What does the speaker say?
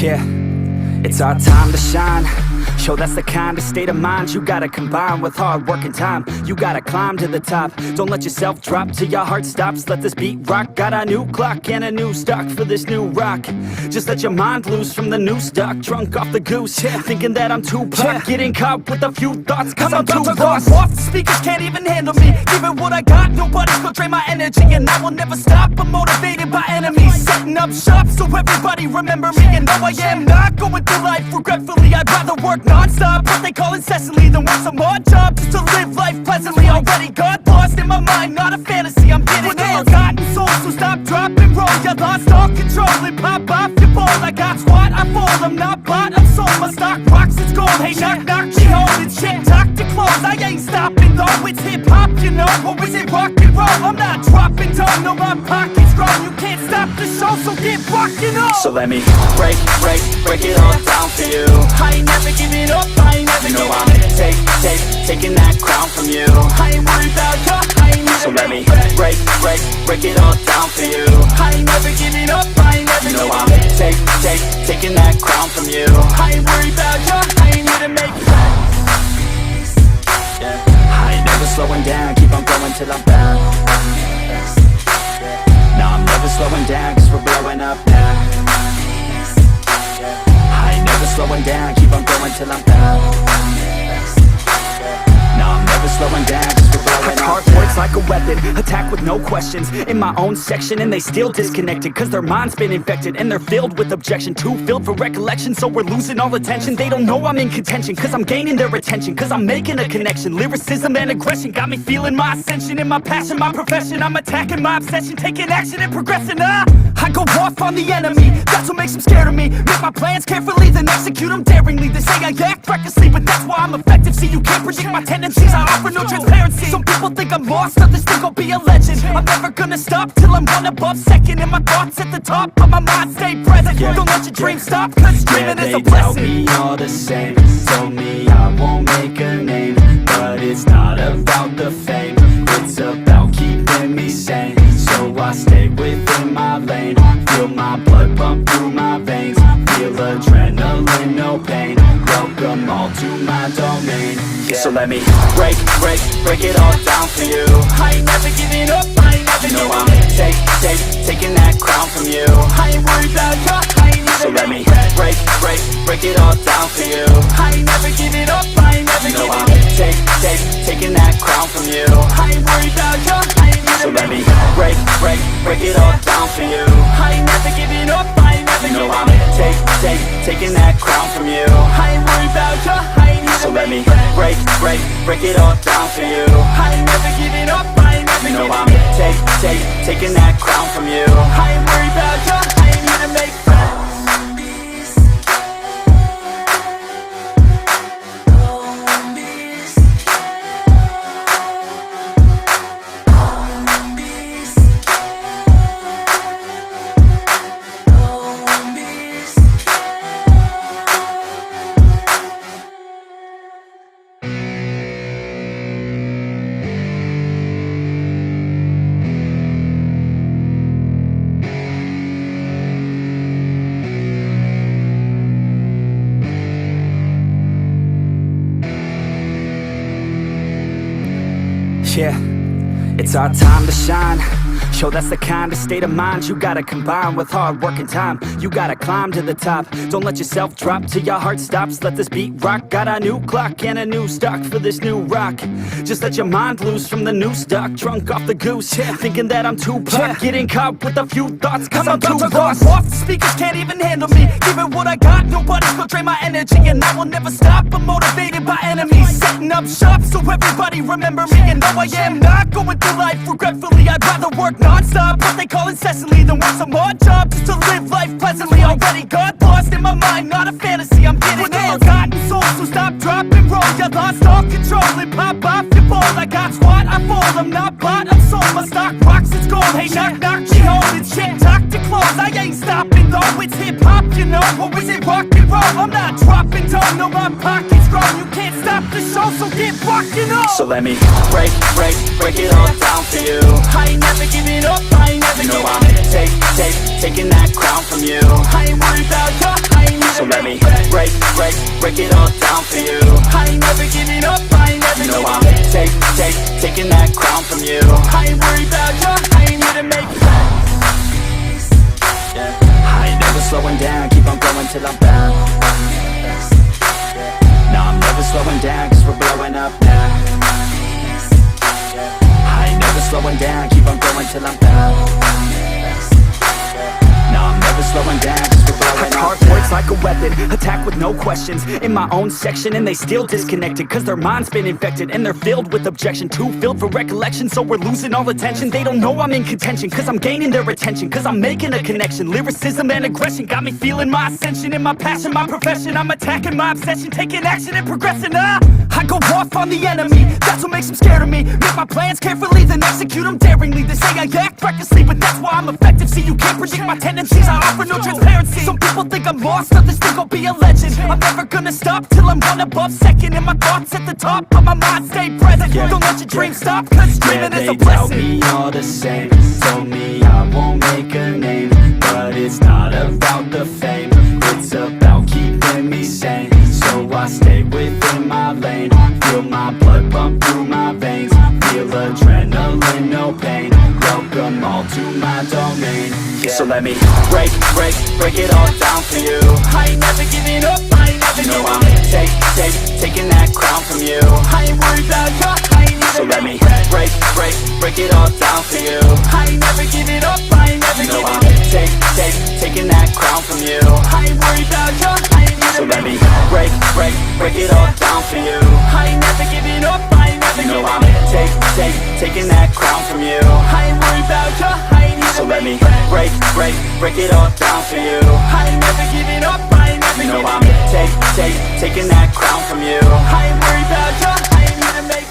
Yeah, it's our time to shine. Show that's the kind of state of mind you gotta combine with hard work and time. You gotta climb to the top. Don't let yourself drop till your heart stops. Let this beat rock. Got a new clock and a new stock for this new rock. Just let your mind loose from the new stock. Drunk off the goose, thinking that I'm too pop. Getting caught with a few thoughts cause I'm too lost. Off the speakers can't even handle me. Give it what I got, nobody's gonna drain my energy. And I will never stop, I'm motivated by enemies. Setting up shop so everybody remember me. And no, I am not going through life regretfully. I'd rather work non-stop, what they call incessantly, than work some odd job just to live life pleasantly. Already got lost in my mind, not a fantasy, I'm getting with an forgotten soul, so stop, drop, and roll. You lost all control and pop off your ball. I got squat, I fold, I'm not bought, I'm sold. My stock rocks, it's gold. Hey, knock, knock, she holding shit, talk to close. I ain't stopping though, it's hip-hop, you know. Or is it rock and roll? I'm not dropping down, no, my pocket's strong. You can't stop the show, so get rockin' on. So let me break it all down for you. I ain't never giving up, I ain't never giving up. Taking that crown from you. I ain't worried about you, I ain't never. So let me break it all down for you. I ain't never giving up, I ain't never giving up. Taking that crown from you. I ain't worried about you, I ain't here to make it. I ain't never slowing down, keep on going till I'm down. No, I'm never slowing down, cause we're blowing up now. I ain't never slowing down, keep on going till I'm down. No, I'm never slowing down, cause we're blowing up. Hard words like a weapon, attack with no questions. In my own section and they still disconnected, cause their mind's been infected and they're filled with objection. Too filled for recollection, so we're losing all attention. They don't know I'm in contention, cause I'm gaining their attention. Cause I'm making a connection, lyricism and aggression got me feeling my ascension. In my passion, my profession, I'm attacking my obsession. Taking action and progressing, I go off on the enemy, that's what makes them scared of me. Make my plans carefully, then execute them daringly. They say I act recklessly, but that's why I'm effective. See, you can't predict my tendencies, I offer no transparency. Some people think I'm lost, others think I'll be a legend. I'm never gonna stop till I'm one above second. And my thoughts at the top, but my mind stay present. Don't let your dreams stop, cause dreaming is a blessing. They tell me all the same, told me I won't make a name. But it's not about the fame, it's about keeping me sane. So I stay within my lane, feel my blood pump through my veins. Feel adrenaline, no pain, welcome all to my domain. So let me break it all down for you. I ain't never giving up, I ain't never giving up. I'm taking that crown from you. I ain't worried about you, I ain't never. So let me break it all down for you. I ain't never giving up, I ain't never giving up. I'm taking that crown from you. I ain't worried about you, I ain't never. So let me break it all down for you. I ain't never giving up, I ain't never giving up. I'm taking that crown from you. I ain't worried about you, I ain't never. So let me break it all down for you. I ain't never giving up, I ain't never giving up. I'm taking that crown from you. I ain't worried about you, I ain't here to make friends. Yeah, it's our time to shine. Show that's the kind of state of mind you gotta combine with hard work and time. You gotta climb to the top. Don't let yourself drop till your heart stops. Let this beat rock. Got a new clock and a new stock for this new rock. Just let your mind loose from the new stock. Drunk off the goose, thinking that I'm too pop. Getting caught with a few thoughts cause I'm too lost. Off the speakers can't even handle me. Give it what I got, nobody's gonna drain my energy. And I will never stop, I'm motivated by enemies. Setting up shop so everybody remember me. And no, I am not going through life regretfully. I'd rather work non-stop, what they call incessantly, than work some odd job just to live life pleasantly. Already got lost in my mind, not a fantasy, I'm getting with an forgotten soul, so stop, drop, and roll. You lost all control and pop off your ball. I got squat, I fold, I'm not bought, I'm sold. My stock rocks, it's gold. Hey, knock, knock, she holding shit, talk to close. I ain't stopping though, it's hip-hop, you know. Or is it rock and roll? I'm not dropping down, no, my pocket's grown. You can't stop the show, so get rockin' on. So let me break it all down for you. I ain't never giving up, I ain't never giving up. I'm taking that crown from you. I ain't worried about you, I ain't me break it all down for you. I ain't never giving up, I ain't never You know giving I'm taking that crown from you. I ain't worried about you, I ain't here to make plans. I ain't never slowing down, keep on going till I'm found. No, I'm never slowing down, cause we're blowing up now. I ain't never slowing down, keep on going till I'm found. No, I'm never slowing down, cause we're blowing up. Hard words like a weapon, attack with no questions. In my own section and they still disconnected, cause their mind's been infected and they're filled with objection. Too filled for recollection, so we're losing all attention. They don't know I'm in contention, cause I'm gaining their attention, cause I'm making a connection. Lyricism and aggression got me feeling my ascension. In my passion, my profession, I'm attacking my obsession, taking action and progressing. I go off on the enemy, that's what makes them scared of me. Make my plans carefully, then execute them daringly. They say I act recklessly, but that's why I'm effective. See, you can't predict my tendencies, I offer no transparency. Some people think I'm lost, others think I'll be a legend. I'm never gonna stop till I'm one above second. And my thoughts at the top, but my mind stay present. Don't let your dreams stop, cause dreaming is a blessing. They tell me all the same, told me I won't make a name. But it's not about the fame, it's about keeping me sane. So I stay within my lane, feel my blood pump through my veins. Feel adrenaline, no pain, welcome all to my domain. So let me break it all down for you. I ain't never giving up, I ain't never You know giving I'm up. taking that crown from you. I ain't worried about you, I ain't here So to let me make plans. break it all down for you. I ain't never giving up, I ain't never You know giving I'm up. taking that crown from you. I ain't worried about you, I ain't here So to let make me plans. break it all down for you. I ain't never giving up, I ain't never You know giving I'm up. taking that crown from you. I ain't worried about you, I ain't here So to let me make plans. break it all down for you. I ain't never giving up, I ain't never You know giving I'm up. taking that crown from you. I ain't worried about you, I ain't here to make